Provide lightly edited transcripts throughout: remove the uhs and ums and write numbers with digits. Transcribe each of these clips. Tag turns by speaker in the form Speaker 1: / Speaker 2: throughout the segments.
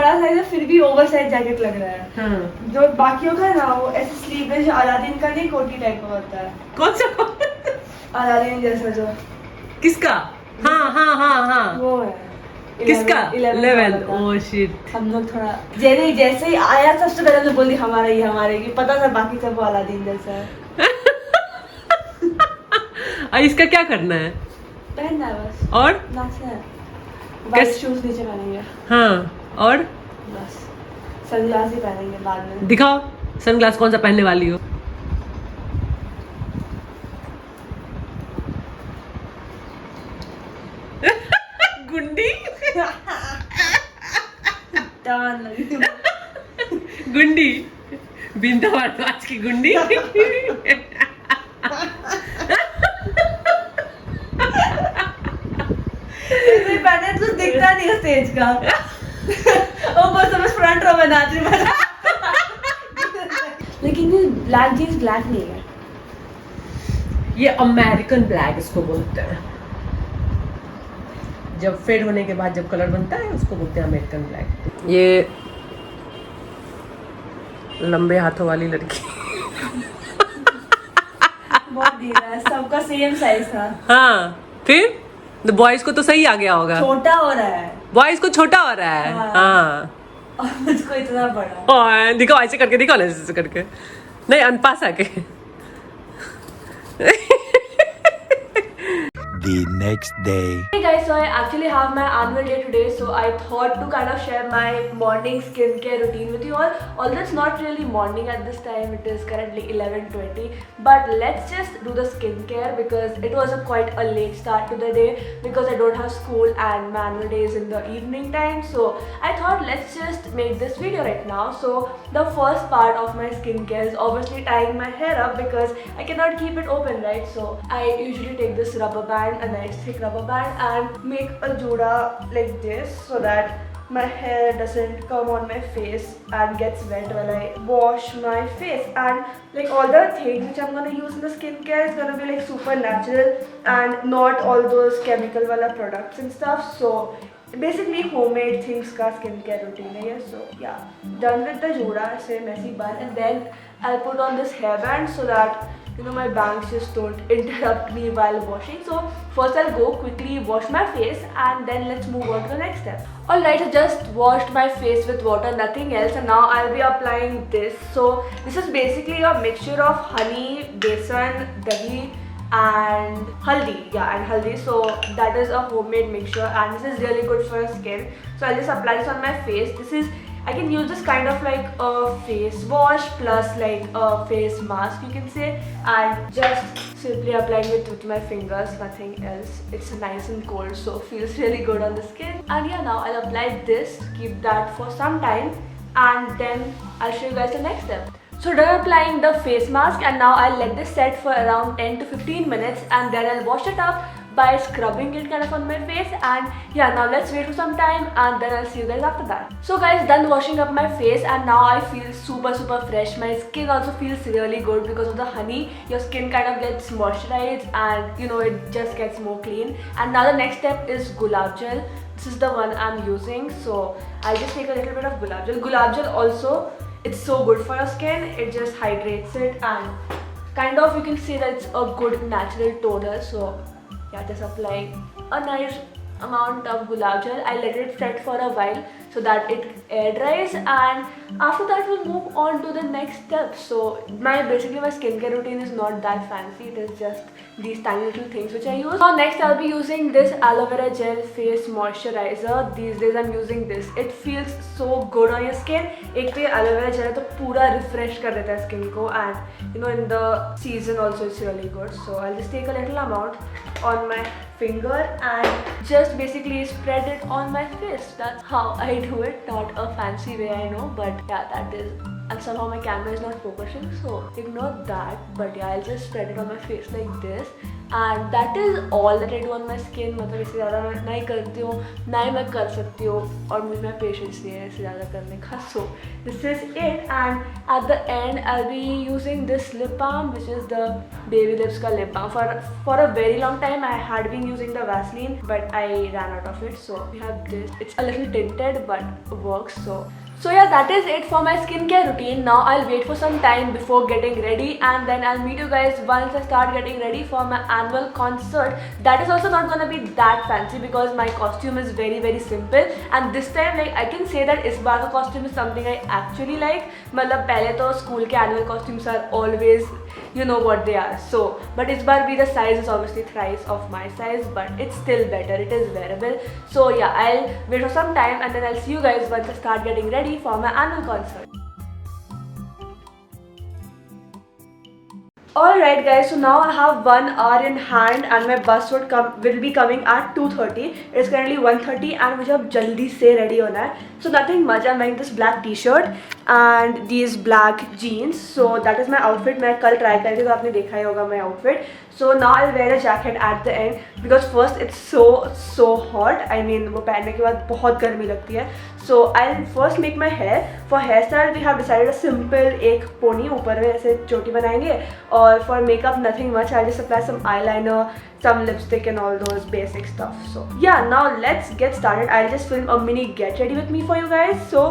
Speaker 1: बड़ा साइज है फिर भी ओवर साइज जैकेट लग रहा है।
Speaker 2: हाँ।
Speaker 1: जो बाकियों का है ना वो ऐसे स्लीवलेस अलादीन का नहीं कोटी टाइप का होता है।
Speaker 2: कौन सा?
Speaker 1: अलादीन जैसा जो।
Speaker 2: किसका? हाँ हाँ हाँ हाँ।
Speaker 1: वो है।
Speaker 2: किसका? 11।
Speaker 1: का।
Speaker 2: Oh shit.
Speaker 1: हम लोग थोड़ा जैसे ही आया सबसे पहले तो बोली हमारा ही पता था बाकी सब वो अलादीन जैसा है।
Speaker 2: इसका क्या करना है?
Speaker 1: पहनना है बस।
Speaker 2: और
Speaker 1: नाचना है। वाइट शूज नीचे पहनेंगे।
Speaker 2: हाँ और
Speaker 1: बस सनग्लास ही पहनेंगे बाद में।
Speaker 2: दिखाओ सनग्लास कौन सा पहनने वाली हो। गुंडी।
Speaker 1: टान लगी।
Speaker 2: गुंडी बिंदा भारद्वाज की गुंडी।
Speaker 1: इसे पहने तो दिखता नहीं है स्टेज का। वो बस बस फ्रंट रो में नाच रही है। लेकिन ये ब्लैक जींस ब्लैक नहीं है।
Speaker 2: ये अमेरिकन ब्लैक इसको बोलते हैं। जब फेड होने के बाद जब कलर बनता है उसको बोलते हैं अमेरिकन ब्लैक। ये लंबे हाथों वाली लड़की।
Speaker 1: बहुत ढीला है सबका सेम साइज था।
Speaker 2: हाँ फिर बॉयज को तो सही आ गया होगा।
Speaker 1: छोटा हो रहा है
Speaker 2: बॉयज को छोटा हो रहा है। हाँ
Speaker 1: और मुझको इतना बड़ा।
Speaker 2: और दिखाओ ऐसे करके दिखाओ ना ऐसे करके नहीं अनपास आके।
Speaker 3: The next day.
Speaker 1: Hey guys, so I actually have my annual day today, so I thought to kind of share my morning skincare routine with you all. Although it's not really morning at this time, it is currently 11:20. But let's just do the skincare because it was quite a late start to the day because I don't have school and my annual day is in the evening time. So I thought let's just make this video right now. So the first part of my skincare is obviously tying my hair up because I cannot keep it open, right? So I usually take this rubber band, a nice thick rubber band, and make a juda like this so that my hair doesn't come on my face and gets wet while I wash my face. And like all the things which I'm gonna use in the skincare is gonna be like super natural and not all those chemical wala products and stuff. So basically homemade things ka skincare routine hai. So yeah, done with the juda, say messy bun, and then I'll put on this hairband so that you know my bangs just don't interrupt me while washing. So first I'll go quickly wash my face and then let's move on to the next step. Alright, I just washed my face with water, nothing else, and now I'll be applying this. So this is basically a mixture of honey, besan, dahi and haldi. Yeah, and haldi. So that is a homemade mixture and this is really good for your skin. So I'll just apply this on my face. This is, I can use this kind of like a face wash plus like a face mask you can say, and just simply applying it with my fingers, nothing else. It's nice and cold so feels really good on the skin. And yeah, now I'll apply this, keep that for some time, and then I'll show you guys the next step. So done applying the face mask, and now I'll let this set for around 10 to 15 minutes and then I'll wash it up by scrubbing it kind of on my face. And yeah, now let's wait for some time and then I'll see you guys after that. So guys, done washing up my face and now I feel super fresh. My skin also feels really good because of the honey. Your skin kind of gets moisturized and you know it just gets more clean. And now the next step is gulab gel. This is the one I'm using, so I'll just take a little bit of gulab gel. Gulab gel also, it's so good for your skin. It just hydrates it and kind of you can say that it's a good natural toner. So yeah, just apply a nice amount of gulab gel. I let it set for a while so that it air dries, and after that we'll move on to the next step. So basically my skincare routine is not that fancy. It is just these tiny little things which I use. So next I'll be using this aloe vera gel face moisturizer. These days I'm using this. It feels so good on your skin. एक तो ये aloe vera gel है तो पूरा refresh कर देता है skin को, and you know in the season also it's really good. So I'll just take a little amount on my finger and just basically spread it on my face. That's how I do it. Not a fancy way, I know, but yeah, that is and somehow my camera is not focusing, so ignore that. But yeah, I'll just spread it on my face like this, and that is all that I do on my skin. मतलब इससे ज़्यादा मैं नहीं करती हूँ, ना ही मैं कर सकती हूँ, और मुझ में पेशेंस नहीं है इससे ज़्यादा करने का. So this is it, and at the end I'll be using this lip balm, which is the Baby Lips का lip balm. For a very long time I had been using the Vaseline, but I ran out of it. So we have this. It's a little tinted but works. So yeah, that is it for my skincare routine. Now I'll wait for some time before getting ready, and then I'll meet you guys once I start getting ready for my annual concert. That is also not gonna be that fancy because my costume is very very simple, and this time like I can say that इस बार का costume is something I actually like. मतलब पहले तो school के annual costumes are always, you know what they are. So but इस बार भी the size is obviously thrice of my size, but it's still better. It is wearable. So yeah, I'll wait for some time, and then I'll see you guys once I start getting ready for my annual concert. Alright guys, so now I have 1 hour in hand and my bus will be coming at 2:30. It's currently 1:30 and मुझे अब जल्दी से ready होना है. So nothing much. I'm wearing this black t-shirt and these black jeans. So that is my outfit. मैं कल try करके तो आपने देखा ही होगा my outfit. So now I'll wear a jacket at the end because first it's so hot. I mean वो पहनने के बाद बहुत गर्मी लगती है. So I'll first make my hair. For hairstyle we have decided a simple एक pony ऊपर में ऐसे चोटी बनाएंगे, और for makeup nothing much. I'll just apply some eyeliner, some lipstick and all those basic stuff. So yeah, now let's get started. I'll just film a mini get ready with me for you guys. So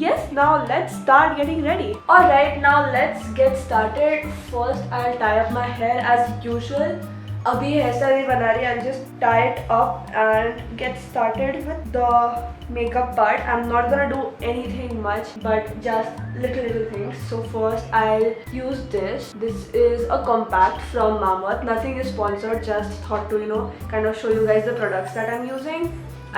Speaker 1: yes, now let's start getting ready. Alright, now let's get started. First I'll tie up my hair as usual. अभी ऐसा नहीं बना रही. I'll just tie it up and get started with the makeup part. I'm not gonna do anything much but just little things. So first I'll use this. This is a compact from Mamaearth. Nothing is sponsored, just thought to, you know, kind of show you guys the products that I'm using.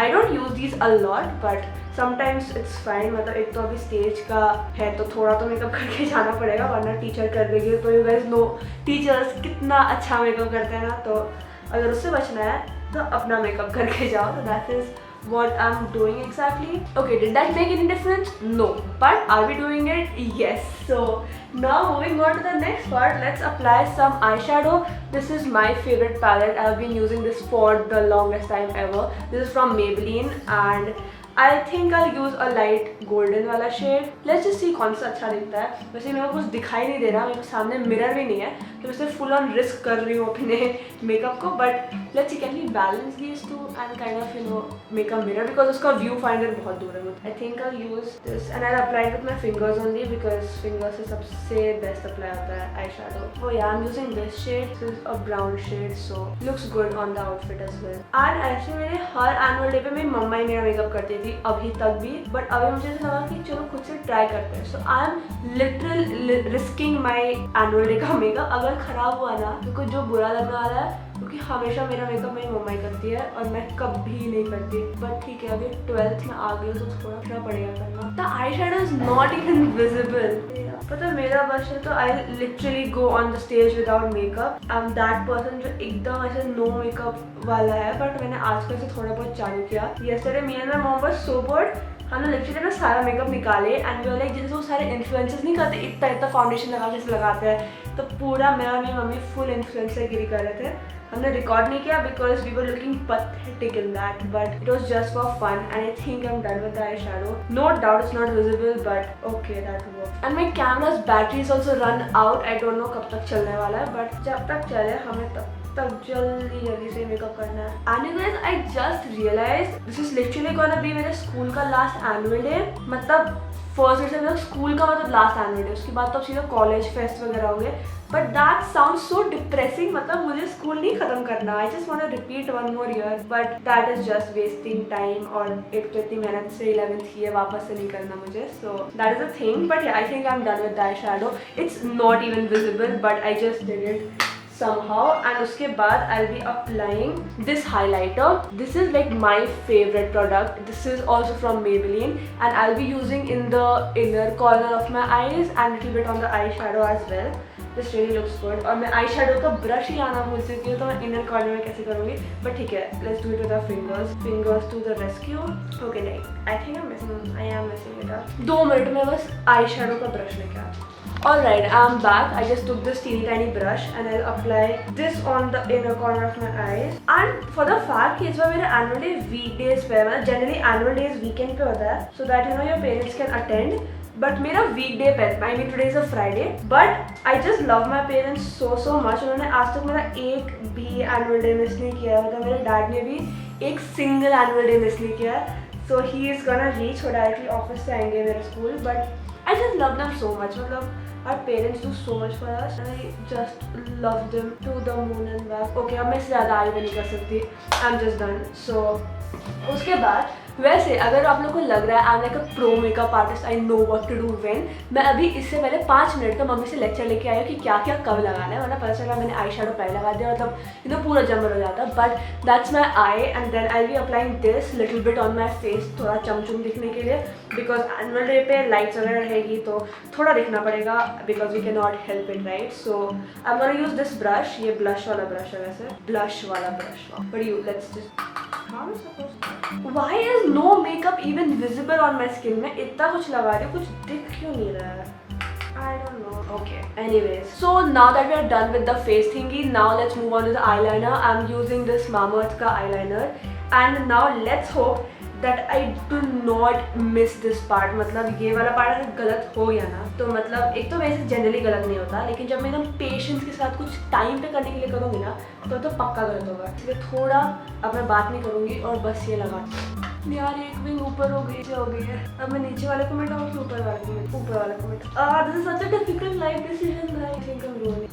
Speaker 1: I don't use these a lot but sometimes it's fine. मतलब एक तो अभी stage का है तो थोड़ा तो makeup करके जाना पड़ेगा, वरना टीचर कर देगी. तो यू गाइस नो टीचर्स कितना अच्छा मेकअप करते हैं ना, तो अगर उससे बचना है तो अपना मेकअप करके जाओ. तो that is what I'm doing exactly. Okay, did that make any difference? No. But are we doing it? Yes. So now moving on to the next part, let's apply some eyeshadow. This is my favorite palette. I've been using this for the longest time ever. This is from Maybelline and I think I'll use a light golden वाला shade. Let's just see कौन सा अच्छा दिखता है. वैसे मेरे को कुछ दिखाई नहीं दे रहा, मेरे सामने मिरर भी नहीं है, तो मैं सिर्फ फुल ऑन रिस्क कर रही हूँ अपने मेकअप को. But let's see can we balance these two and kind of, you know, make a mirror because उसका व्यू फाइंडर बहुत दूर है. I think I use this and I apply with my fingers only because finger से सबसे best apply होता है आई shadow. वो या I am using this shade. This is a brown shade, so looks good on the outfit as well. And actually मेरे हर annual day पे मेरी मम्मा ही मेरा मेकअप करती थी अभी तक भी, बट अभी मुझे लगा कि चलो खुद से ट्राई करते हैं. So I am literal risking my annual day का मेकअप. अगर खराब हुआ ना तो कुछ जो बुरा लगने वाला है, क्योंकि हमेशा मेरा मेकअप मेरी मम्मा ही करती है और मैं कभी नहीं करती. बट ठीक है, अभी 12th में आ गई तो थोड़ा पड़ेगा करना. The eye shadow is not even visible. पता मेरा वर्ष है तो I literally go on the stage without makeup. I am that person जो एकदम ऐसे नो मेकअप वाला है. बट मैंने आजकल से थोड़ा बहुत चालू किया. Yesterday me and my mom was so board. हमने लिटरली ना सारा मेकअप निकाले एंड वी वर लाइक, जैसे वो सारे इन्फ्लुएंसर्स नहीं करते इतना फाउंडेशन लगा जैसे लगाते हैं, तो पूरा मैं और मेरी मम्मी फुल इन्फ्लुएंसर गिरी कर रहे थे. हमने रिकॉर्ड नहीं किया because we were looking pathetic in that, but it was just for fun and I think I'm done with the eyeshadow. No doubt it's not visible but okay, that works. And my camera's battery is also run out. I don't know कब तक चलने वाला है, but जब तक चले हमें तब जल्दी से मेकअप करना है. And you guys, I just realized this is literally gonna be मेरे स्कूल का लास्ट एनुअल डे. मतलब फर्स्ट ईयर से मतलब स्कूल का मतलब लास्ट एनुअल डे, उसके बाद तो अब सीधा कॉलेज फेस्ट वगैरह होंगे. But that sound so depressing. मतलब मुझे स्कूल नहीं खत्म करना. I just want to repeat 1 more year, but that is just wasting time. और एक तो इतनी मेहनत से 11th की है, वापस से नहीं करना मुझे. So that is a thing. But I think I am done with the eye shadow. It's not even visible but I just did it. somehow, and उसके बाद I'll be applying this highlighter. This is like my favorite product. This is also from Maybelline, and I'll be using in the inner corner of my eyes and little bit on the eyeshadow as well. This really looks good. और मैं eye shadow का brush ही आना भूल चुकी हूँ, तो मैं inner corner में कैसे करूँगी, बट ठीक है, let's do it with our fingers. Fingers to the rescue. Okay नहीं, I think I am missing it up. 2 minute में बस आई शेडो का ब्रश लेके आती. Alright, I'm back. I just took this teeny tiny brush and I'll apply this on the inner corner of my eyes. And for the fact कि इस बार मेरा annual day weekdays पे है, मतलब generally annual days weekend पे होता है, so that you know your parents can attend. But मेरा weekday पे, I mean today is a Friday, but I just love my parents so much. उन्होंने आज तक मेरा एक भी annual day miss नहीं किया है, मतलब मेरे dad ने भी एक single annual day miss नहीं किया है. So he is gonna reach, वो directly office से आएंगे मेरे school, but I just love them so much. मतलब our parents do so much for us and I just love them to the moon and back. Okay, अब मैं इससे ज़्यादा आगे नहीं कर सकती. I'm just done. So उसके बाद वैसे अगर आप लोग को लग रहा है I am like a pro makeup artist, I know what to do when, मैं अभी इससे पहले 5 मिनट का मम्मी से लेक्चर लेके आई हूँ कि क्या क्या कब लगाना है, वरना पता चला मैंने आई शेडो पहले लगा दिया, मतलब यू नो पूरा जमर हो जाता. But that's my eye and then I be applying this little bit on my face, थोड़ा चमचम दिखने के लिए, बिकॉज एनुअल डे पे लाइट्स वगैरह रहेगी तो थोड़ा दिखना पड़ेगा, because we can not help it right. So I am gonna use this brush. ये ब्लश वाला ब्रश है वैसे, ब्लश वाला brush. But you let's just, how is supposed to? Why is no makeup even visible on my skin? मैं इतना कुछ लगा रही हूँ, कुछ दिख क्यों नहीं रहा है? I don't know. Okay. Anyways, so now that we are done with the face thingy, now let's move on to the eyeliner. I'm using this Mamaearth का eyeliner, and now let's hope that I do not miss this part. मतलब ये वाला part अगर गलत हो गया ना, तो मतलब एक तो वैसे जनरली गलत नहीं होता, लेकिन जब मैं एकदम पेशेंस के साथ कुछ टाइम पे करने के लिए करूँगी ना, तो पक्का गलत होगा. इसलिए थोड़ा अब मैं बात नहीं करूँगी और बस ये लगा. यार एक विंग ऊपर हो गई है. अब मैं नीचे वाले को मिटाऊँ कि ऊपर वाले को? ऊपर वाले को मिटाऊँ. This is such a difficult life decision. I think I am doing.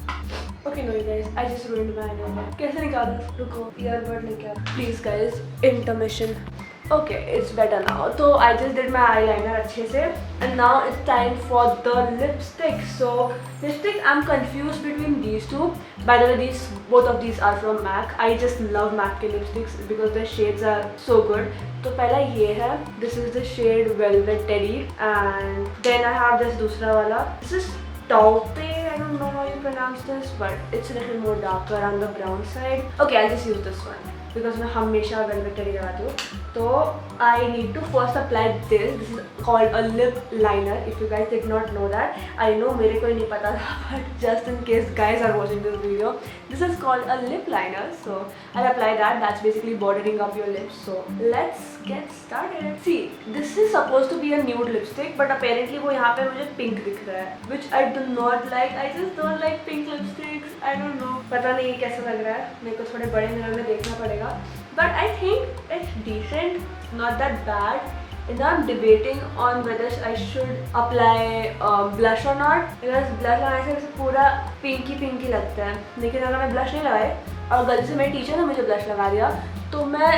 Speaker 1: Okay, no, you guys, I just ruined my eyeliner. कैसे निकाला? रुको, ईयरबड लेके आ. Please guys, intermission. Okay, it's better now. So I just did my eyeliner अच्छे से, and now it's time for the lipstick. So lipstick, I'm confused between these two. By the way, both of these are from MAC. I just love MAC के lipsticks because the shades are so good. तो पहला ये है, this is the shade Velvet Teddy, and then I have this दूसरा वाला. This is Taupe. I don't know how you pronounce this, but it's a little more darker on the brown side. Okay, I'll just use this one because मैं हमेशा Velvet Teddy लगाती हूँ. तो I need to first apply this. This is called a lip liner. If you guys did not know that, I know मेरे को ही नहीं पता था, but just in case guys are watching this video, this is called a lip liner. So I'll apply that. That's basically bordering up your lips. So let's get started. See, this is supposed to be a nude lipstick, but apparently वो यहाँ पे मुझे pink दिख रहा है, which I do not like. I just don't like pink lipsticks. I don't know. पता नहीं कैसा लग रहा है. मेरे को थोड़े बड़े मिरर में देखना पड़ेगा. But I think it's decent, not that bad. And now I'm debating on whether I should apply blush or not, because blush लगाने से पूरा pinky लगता है. लेकिन अगर मैं blush नहीं लगाए और गलती से मेरी टीचर ने मुझे blush लगा दिया, तो मैं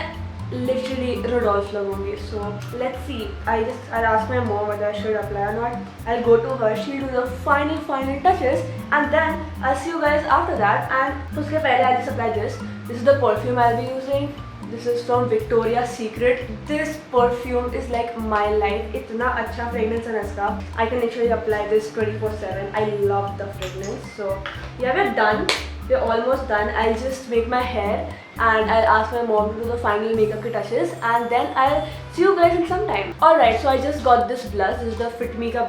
Speaker 1: literally Rodolph लगूंगी. So let's see. I'll ask my mom whether I should apply or not. I'll go to her. She'll do the final touches, and then I'll see you guys after that. And उसके पहले I'll just apply this. This is the perfume I'll be using. This is from Victoria's Secret. This perfume is like my life. इतना अच्छा fragrance है इसका. I can literally apply this 24/7. I love the fragrance. So yeah, we're done. We're almost done. I'll just make my hair and I'll ask my mom to do the final makeup touches, and then I'll see you guys in some time. Alright, so I just got this blush. This is the Fit Me ka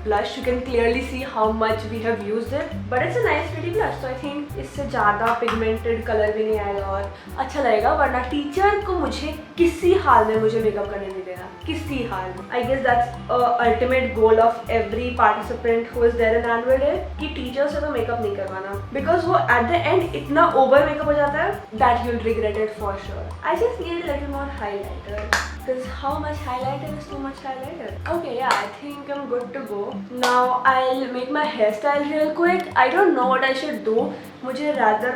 Speaker 1: blush. You can clearly see how much we have used it, but it's a nice pretty blush. So I think इससे ज़्यादा pigmented color भी नहीं आएगा और अच्छा लगेगा. वरना teacher को मुझे किसी हाल में मुझे मेकअप करने नहीं देना, किसी हाल में. I guess that's ultimate goal of every participant who is there in annual day, कि टीचर से तो मेकअप नहीं करवाना, because वो at the end इतना over makeup हो जाता है that you'll regret it for sure. I just need a little more highlighter. Because how much highlighter is too much highlighter? Okay, yeah, I think I'm good to go. Now I'll make my hairstyle real quick. I don't know what I should do. मुझे rather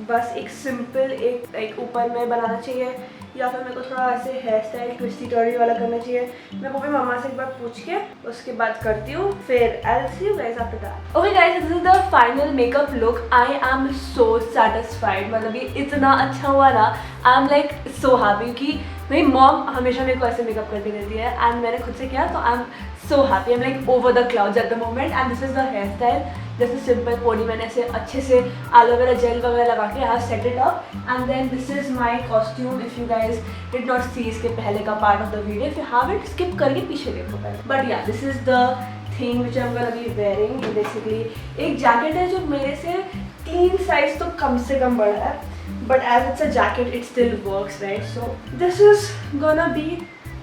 Speaker 1: बस एक simple एक ऊपर में बनाना चाहिए, या फिर मेरे को थोड़ा ऐसे हेयर स्टाइल ट्विस्टी टर्नी वाला करना चाहिए. मैं वो भी मम्मा से एक बार पूछ के उसके बाद करती हूँ. फिर I'll see you guys after that. Okay guys, this is the final makeup look. I am so satisfied. मतलब ये इतना अच्छा हुआ ना. I'm like so happy कि मेरी मॉम हमेशा मेरे को ऐसे मेकअप करती रहती है एंड मैंने खुद से किया तो I am so happy. I am like over the clouds at the moment. And this is the hair style. जैसे सिंपल पोनी मैंने ऐसे अच्छे से एलोवेरा जेल वगैरह लगा के I set it up. And then this is my costume. If you guys did not see इसके पहले का part of the video, if you have it skip करके पीछे देखो पहले. But yeah this is the thing which I am gonna be wearing. Basically एक jacket है जो मेरे से 3 साइज तो कम से कम बड़ा है, but as it's a jacket it still works, right? So this is gonna be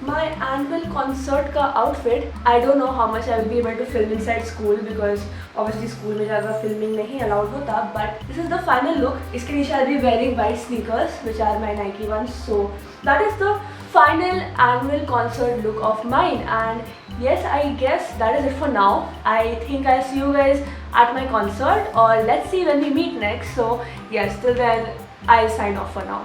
Speaker 1: my annual concert ka outfit. I don't know how much I will be able to film inside school because obviously school में ज़्यादा filming नहीं allowed होता, but this is the final look. इसके नीचे I'll be wearing white sneakers which are my Nike ones. So that is the final annual concert look of mine. And yes, I guess that is it for now. I think I'll see you guys at my concert, or let's see when we meet next. So yes, till then I'll sign off for now.